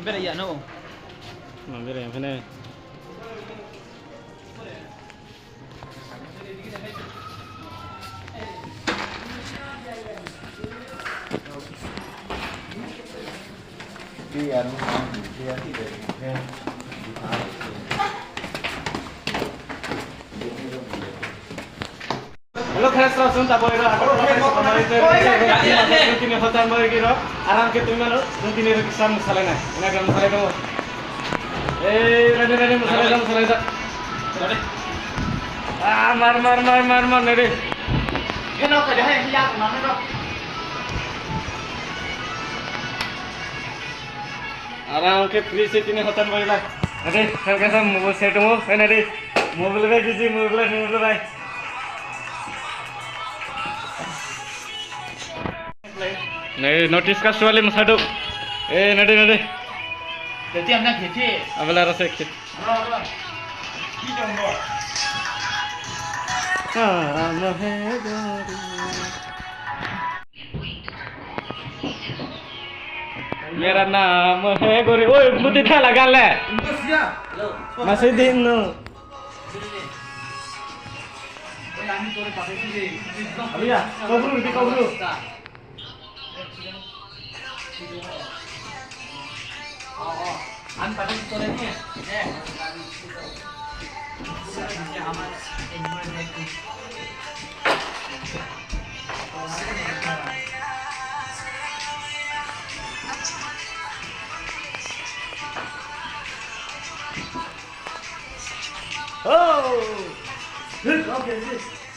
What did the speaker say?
Sampai ya no. Mampir ya sini. Biar dia tidak Halo guys, langsung tak boleh lah. Ini hotel mau kira, alam kita mana? Nanti ni kisah masalah ni. Ini agak masalah kamu. Ready masalah. Ah, mar, ready. Cái nó phải để hay ra của nó đâu. Aram ke free seat ini hotel mau lah. Ready, kita mobile set mau, ready. Mobile bag isi, mobile bag. नहीं notice का वाले मसाडो ए नडे Jadi हम ना खींचे. अबला रसे खिच की जंगो. आराम है गोरी मेरा नाम है गोरी ओए मुझे क्या लगा ले masih di no iya kau dulu An pada store ni. oh okay